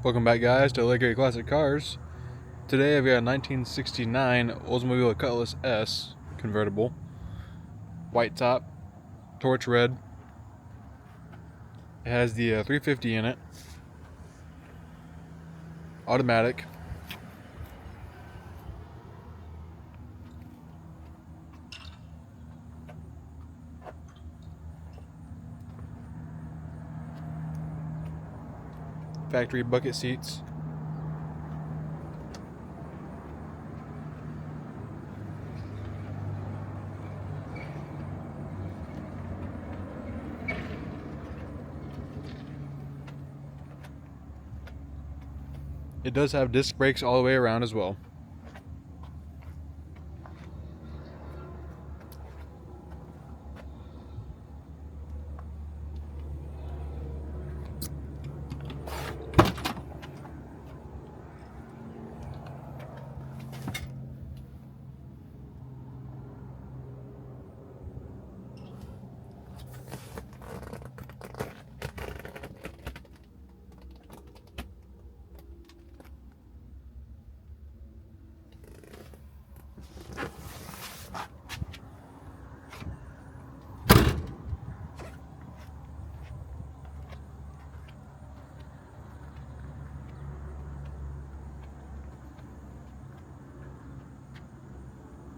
Welcome back, guys, to Lake Erie Classic Cars. Today I've got a 1969 Oldsmobile Cutlass S Convertible. White top, torch red. It has the 350 in it. Automatic. Factory bucket seats. It does have disc brakes all the way around as well.